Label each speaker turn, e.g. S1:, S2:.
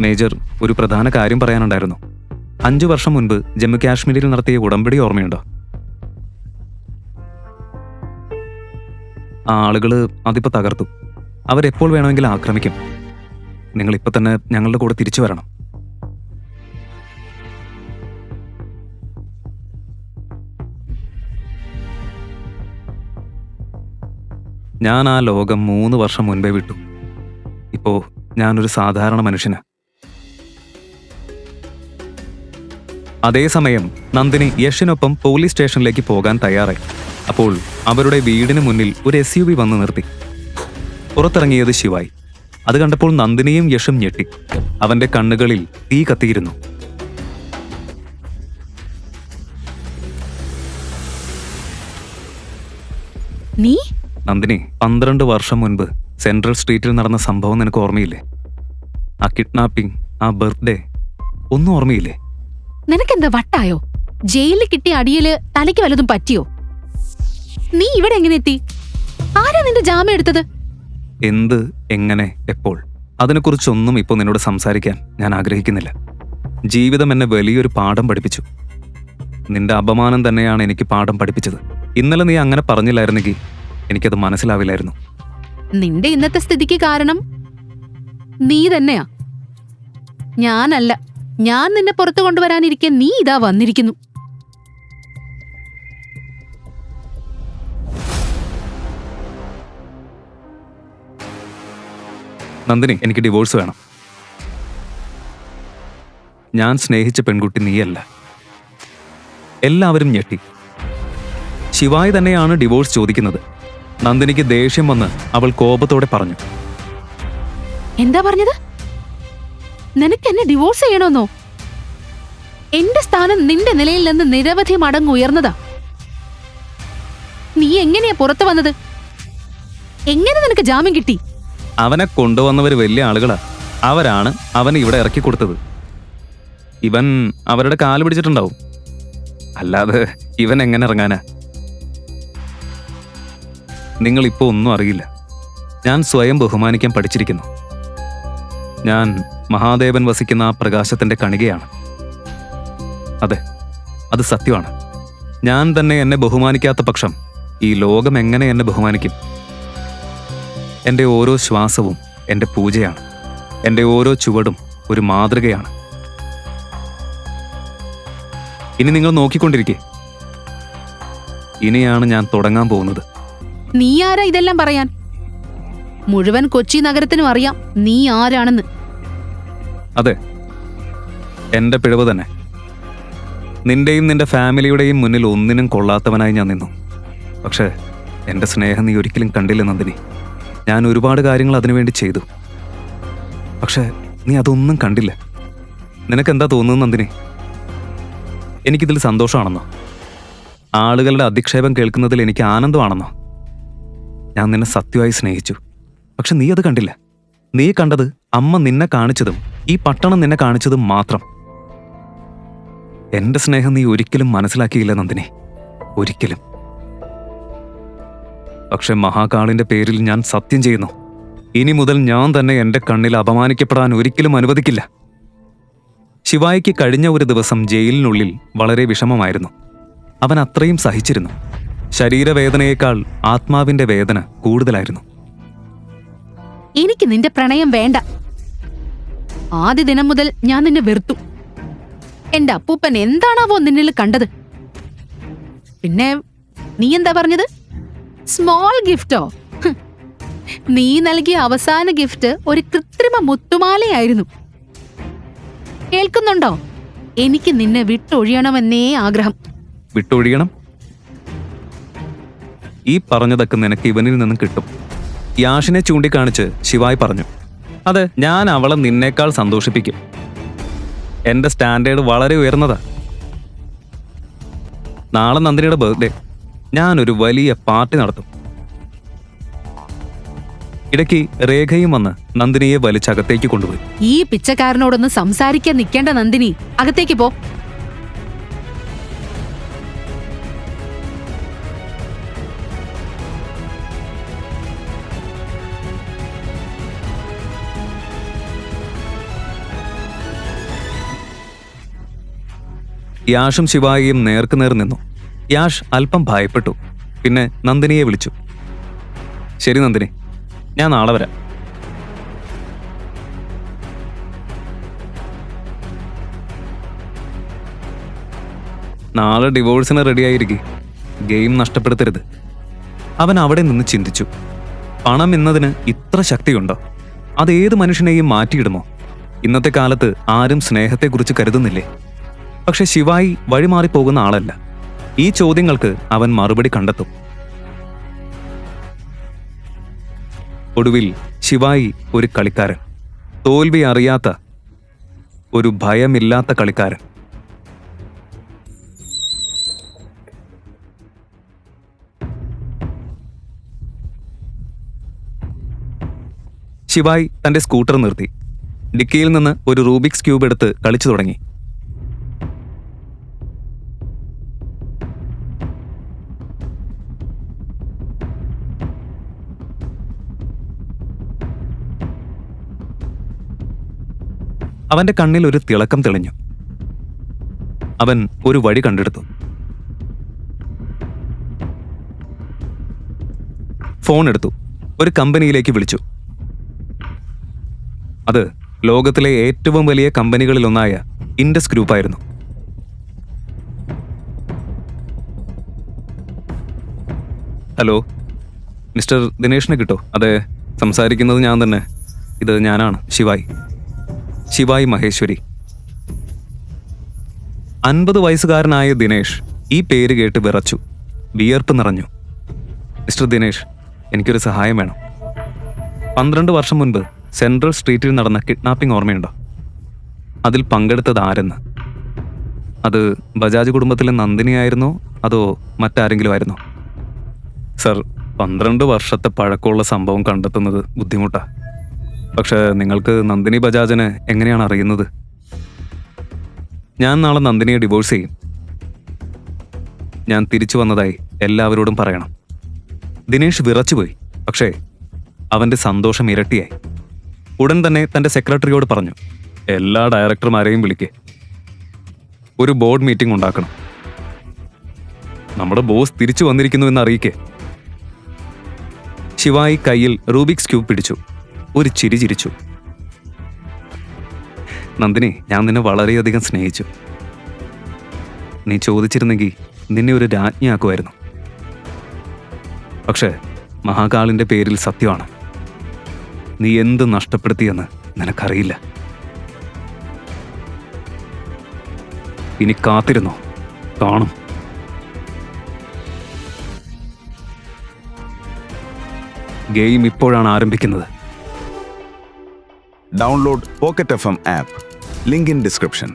S1: Major, ഒരു പ്രധാന കാര്യം പറയാനുണ്ടായിരുന്നു. 5 വർഷം മുൻപ് ജമ്മു കാശ്മീരിൽ നടത്തിയ ഉടമ്പടി ഓർമ്മയുണ്ടോ? ആ ആളുകള് അതിപ്പോ തകർത്തു. അവരെപ്പോൾ വേണമെങ്കിലും ആക്രമിക്കും. നിങ്ങൾ ഇപ്പൊ തന്നെ ഞങ്ങളുടെ കൂടെ തിരിച്ചു വരണം. ഞാൻ ആ ലോകം 3 വർഷം മുൻപേ വിട്ടു. ഇപ്പോ ഞാനൊരു സാധാരണ മനുഷ്യന്. അതേസമയം നന്ദിനി യഷിനൊപ്പം പോലീസ് സ്റ്റേഷനിലേക്ക് പോകാൻ തയ്യാറായി. അപ്പോൾ അവരുടെ വീടിന് മുന്നിൽ ഒരു SUV വന്ന് നിർത്തി. പുറത്തിറങ്ങിയത് ശിവായി. അത് കണ്ടപ്പോൾ നന്ദിനിയും യഷും ഞെട്ടി. അവന്റെ കണ്ണുകളിൽ തീ കത്തിയിരുന്നു.
S2: നീ
S1: നന്ദിനി, 12 വർഷം മുൻപ് സെൻട്രൽ സ്ട്രീറ്റിൽ നടന്ന സംഭവം നിനക്ക് ഓർമ്മയില്ലേ? ആ കിഡ്നാപ്പിംഗ്, ആ ബർത്ത്ഡേ, ഒന്നും ഓർമ്മയില്ലേ?
S2: നിനക്കെന്താ വട്ടായോ? ജയിലിൽ കിട്ടിയ അടിയില് തലയ്ക്ക് വല്ലതും പറ്റിയോ? നീ ഇവിടെ എങ്ങനെ എത്തി? ആരാ നിന്റെ ജാമ്യം എടുത്തത്?
S1: എന്ത്, എങ്ങനെ, എപ്പോൾ? അതിനെക്കുറിച്ചൊന്നും ഇപ്പോൾ നിന്നോട് സംസാരിക്കാൻ ഞാൻ ആഗ്രഹിക്കുന്നില്ല. ജീവിതം എന്നെ വലിയൊരു പാഠം പഠിപ്പിച്ചു. നിന്റെ അപമാനം തന്നെയാണ് എനിക്ക് പാഠം പഠിപ്പിച്ചത്. ഇന്നലെ നീ അങ്ങനെ പറഞ്ഞില്ലായിരുന്നെങ്കിൽ എനിക്കത് മനസ്സിലാവില്ലായിരുന്നു.
S2: നിന്റെ ഇന്നത്തെ സ്ഥിതിക്ക് കാരണം നീ തന്നെയാ, ഞാനല്ല. ഞാൻ നിന്നെ പുറത്തു കൊണ്ടുവരാനിരിക്കെ നീ ഇതാ വന്നിരിക്കുന്നു.
S1: നന്ദിനി, എനിക്ക് ഡിവോഴ്സ് വേണം. ഞാൻ സ്നേഹിച്ച പെൺകുട്ടി നീയല്ല. എല്ലാവരും ഞെട്ടി. ശിവായി തന്നെയാണ് ഡിവോഴ്സ് ചോദിക്കുന്നത്. നന്ദിനിക്ക് ദേഷ്യം വന്ന് അവൾ കോപത്തോടെ പറഞ്ഞു.
S2: എന്താ പറഞ്ഞത്? നിനക്ക് എന്നെ ഡിവോഴ്സ് ചെയ്യണമെന്നോ? എന്റെ സ്ഥാനം നിന്റെ നിലയിൽ നിന്ന് നിരവധി മടങ്ങ് ഉയർന്നതാ. നീ എങ്ങനെയാ പുറത്തു വന്നത്? എങ്ങനെ നിനക്ക് ജാമ്യം കിട്ടി?
S1: അവനെ കൊണ്ടുവന്നവര് വലിയ ആളുകളാ. അവരാണ് അവനെ ഇവിടെ ഇറക്കി കൊടുത്തത്. ഇവൻ അവരുടെ കാല് പിടിച്ചിട്ടുണ്ടാവും. അല്ലാതെ ഇവൻ എങ്ങനെ ഇറങ്ങാനാ? നിങ്ങളിപ്പോ ഒന്നും അറിയില്ല. ഞാൻ സ്വയം ബഹുമാനിക്കാൻ പഠിച്ചിരിക്കുന്നു. ഞാൻ മഹാദേവൻ വസിക്കുന്ന ആ പ്രകാശത്തിന്റെ കണികയാണ്. അതെ, അത് സത്യമാണ്. ഞാൻ തന്നെ എന്നെ ബഹുമാനിക്കാത്ത പക്ഷം ഈ ലോകം എങ്ങനെ എന്നെ ബഹുമാനിക്കും? എൻ്റെ ഓരോ ശ്വാസവും എൻ്റെ പൂജയാണ്. എൻ്റെ ഓരോ ചുവടും ഒരു മാതൃകയാണ്. ഇനി നിങ്ങൾ നോക്കിക്കൊണ്ടിരിക്കേ. ഇനിയാണ് ഞാൻ തുടങ്ങാൻ പോകുന്നത്.
S2: നീ ആരാ ഇതെല്ലാം പറയാൻ? മുഴുവൻ കൊച്ചി നഗരത്തിനും അറിയാം നീ ആരാണെന്ന്.
S1: അതെ, എൻ്റെ പിഴവ് തന്നെ. നിന്റെയും നിന്റെ ഫാമിലിയുടെയും മുന്നിൽ ഒന്നിനും കൊള്ളാത്തവനായി ഞാൻ നിന്നു. പക്ഷേ എൻ്റെ സ്നേഹം നീ ഒരിക്കലും കണ്ടില്ല നന്ദിനി. ഞാൻ ഒരുപാട് കാര്യങ്ങൾ അതിനുവേണ്ടി ചെയ്തു. പക്ഷേ നീ അതൊന്നും കണ്ടില്ല. നിനക്കെന്താ തോന്നുന്നത് നന്ദിനി? എനിക്കിതിൽ സന്തോഷമാണെന്നോ? ആളുകളുടെ അധിക്ഷേപം കേൾക്കുന്നതിൽ എനിക്ക് ആനന്ദമാണെന്നോ? ഞാൻ നിന്നെ സത്യമായി സ്നേഹിച്ചു. പക്ഷെ നീ അത് കണ്ടില്ല. നീ കണ്ടത് അമ്മ നിന്നെ കാണിച്ചതും ഈ പട്ടണം നിന്നെ കാണിച്ചതും മാത്രം. എന്റെ സ്നേഹം നീ ഒരിക്കലും മനസ്സിലാക്കിയില്ല നന്ദിനി, ഒരിക്കലും. പക്ഷെ മഹാകാളിന്റെ പേരിൽ ഞാൻ സത്യം ചെയ്യുന്നു, ഇനി മുതൽ ഞാൻ തന്നെ എന്റെ കണ്ണിൽ അപമാനിക്കപ്പെടാൻ ഒരിക്കലും അനുവദിക്കില്ല. ശിവായിക്ക് കഴിഞ്ഞ ഒരു ദിവസം ജയിലിനുള്ളിൽ വളരെ വിഷമമായിരുന്നു. അവൻ അത്രയും സഹിച്ചിരുന്നു. ശരീരവേദനയേക്കാൾ ആത്മാവിന്റെ വേദന കൂടുതലായിരുന്നു.
S2: എനിക്ക് നിന്റെ പ്രണയം വേണ്ട. ആദ്യ ദിനം മുതൽ ഞാൻ നിന്നെ വെറുത്തു. എന്റെ അപ്പൂപ്പൻ എന്താണാവോ നിന്നിൽ കണ്ടത്? പിന്നെ നീ എന്താ പറഞ്ഞത്? സ്മോൾ ഗിഫ്റ്റോ? നീ നൽകിയ അവസാന ഗിഫ്റ്റ് ഒരു കൃത്രിമ മുത്തുമാലയായിരുന്നു. കേൾക്കുന്നുണ്ടോ? എനിക്ക് നിന്നെ വിട്ടൊഴിയണമെന്നേ ആഗ്രഹം.
S1: വിട്ടൊഴിയണം? ഈ പറഞ്ഞതൊക്കെ നിനക്ക് ഇവനിൽ നിന്നും കിട്ടും. യാഷിനെ ചൂണ്ടിക്കാണിച്ച് ശിവായി പറഞ്ഞു. അതെ, ഞാൻ അവളെ നിന്നേക്കാൾ സന്തോഷിപ്പിക്കും. എന്റെ സ്റ്റാൻഡേർഡ് വളരെ ഉയർന്നതാ. നാളെ നന്ദിനിയുടെ ബർത്ത്ഡേ. ഞാനൊരു വലിയ പാർട്ടി നടത്തും. ഇടയ്ക്ക് രേഖയും വന്ന് നന്ദിനിയെ വലിച്ചകത്തേക്ക് കൊണ്ടുപോയി.
S2: ഈ പിച്ചക്കാരനോടൊന്ന് സംസാരിക്കാൻ നിൽക്കേണ്ട നന്ദിനി, അകത്തേക്ക് പോ.
S1: യാഷും ശിവായിയും നേർക്കുനേർ നിന്നു. യാഷ് അല്പം ഭയപ്പെട്ടു. പിന്നെ നന്ദിനിയെ വിളിച്ചു. ശരി നന്ദിനി, ഞാൻ നാളെ വരാം. നാളെ ഡിവോഴ്സിന് റെഡിയായിരിക്കും. ഗെയിം നഷ്ടപ്പെടുത്തരുത്. അവൻ അവിടെ നിന്ന് ചിന്തിച്ചു. പണം എന്നതിന് ഇത്ര ശക്തിയുണ്ടോ? അത് ഏത് മനുഷ്യനെയും മാറ്റിയിടുമോ? ഇന്നത്തെ കാലത്ത് ആരും സ്നേഹത്തെക്കുറിച്ച് കരുതുന്നില്ലേ? പക്ഷെ ശിവായി വഴിമാറിപ്പോകുന്ന ആളല്ല. ഈ ചോദ്യങ്ങൾക്ക് അവൻ മറുപടി കണ്ടെത്തും. ഒടുവിൽ ശിവായി ഒരു കളിക്കാരൻ, തോൽവി അറിയാത്ത, ഒരു ഭയമില്ലാത്ത കളിക്കാരൻ. ശിവായി തന്റെ സ്കൂട്ടർ നിർത്തി. ഡിക്കിയിൽ നിന്ന് ഒരു റൂബിക്സ് ക്യൂബ് എടുത്ത് കളിച്ചു തുടങ്ങി. അവന്റെ കണ്ണിൽ ഒരു തിളക്കം തെളിഞ്ഞു. അവൻ ഒരു വഴി കണ്ടെടുത്തു. ഫോൺ എടുത്തു. ഒരു കമ്പനിയിലേക്ക് വിളിച്ചു. അത് ലോകത്തിലെ ഏറ്റവും വലിയ കമ്പനികളിലൊന്നായ ഇൻഡസ് ഗ്രൂപ്പായിരുന്നു. ഹലോ, മിസ്റ്റർ ദിനേഷിനെ കിട്ടോ? അതെ, സംസാരിക്കുന്നത് ഞാൻ തന്നെ. ഇത് ഞാനാണ്, ശിവായി മഹേശ്വരി. 50 വയസ്സുകാരനായ ദിനേഷ് ഈ പേര് കേട്ട് വിറച്ചു. വിയർപ്പ് നിറഞ്ഞു. മിസ്റ്റർ ദിനേഷ്, എനിക്കൊരു സഹായം വേണം. 12 വർഷം മുൻപ് സെൻട്രൽ സ്ട്രീറ്റിൽ നടന്ന കിഡ്നാപ്പിംഗ് ഓർമ്മയുണ്ടോ? അതിൽ പങ്കെടുത്തത് ആരെന്ന്? അത് ബജാജ് കുടുംബത്തിലെ നന്ദിനിയായിരുന്നോ അതോ മറ്റാരെങ്കിലും ആയിരുന്നോ? സർ, 12 വർഷത്തെ പഴക്കമുള്ള സംഭവം കണ്ടെത്തുന്നത് ബുദ്ധിമുട്ടാണ്. പക്ഷേ നിങ്ങൾക്ക് നന്ദിനി ബജാജിനെ എങ്ങനെയാണ് അറിയുന്നത്? ഞാൻ നാളെ നന്ദിനിയെ ഡിവോഴ്സ് ചെയ്യും. ഞാൻ തിരിച്ചു വന്നതായി എല്ലാവരോടും പറയണം. ദിനേഷ് വിറച്ചുപോയി. പക്ഷേ അവൻ്റെ സന്തോഷം ഇരട്ടിയായി. ഉടൻ തന്നെ തൻ്റെ സെക്രട്ടറിയോട് പറഞ്ഞു, എല്ലാ ഡയറക്ടർമാരെയും വിളിക്കേ. ഒരു ബോർഡ് മീറ്റിംഗ് ഉണ്ടാക്കണം. നമ്മുടെ ബോസ് തിരിച്ചു വന്നിരിക്കുന്നു എന്ന് അറിയിക്കേ. ശിവായി കയ്യിൽ റൂബിക്സ് ക്യൂബ് പിടിച്ചു. ഒരു ചിരി ചിരിച്ചു. നന്ദിനി, ഞാൻ നിന്നെ വളരെയധികം സ്നേഹിച്ചു. നീ ചോദിച്ചിരുന്നെങ്കിൽ നിന്നെ ഒരു രാജ്ഞിയാക്കുമായിരുന്നു. പക്ഷേ മഹാകാളിന്റെ പേരിൽ സത്യമാണ്, നീ എന്ത് നഷ്ടപ്പെടുത്തിയെന്ന് നിനക്കറിയില്ല. ഇനി കാത്തിരുന്നോ, കാണും. ഗെയിം ഇപ്പോഴാണ് ആരംഭിക്കുന്നത്.
S3: Download Pocket FM app. Link in description.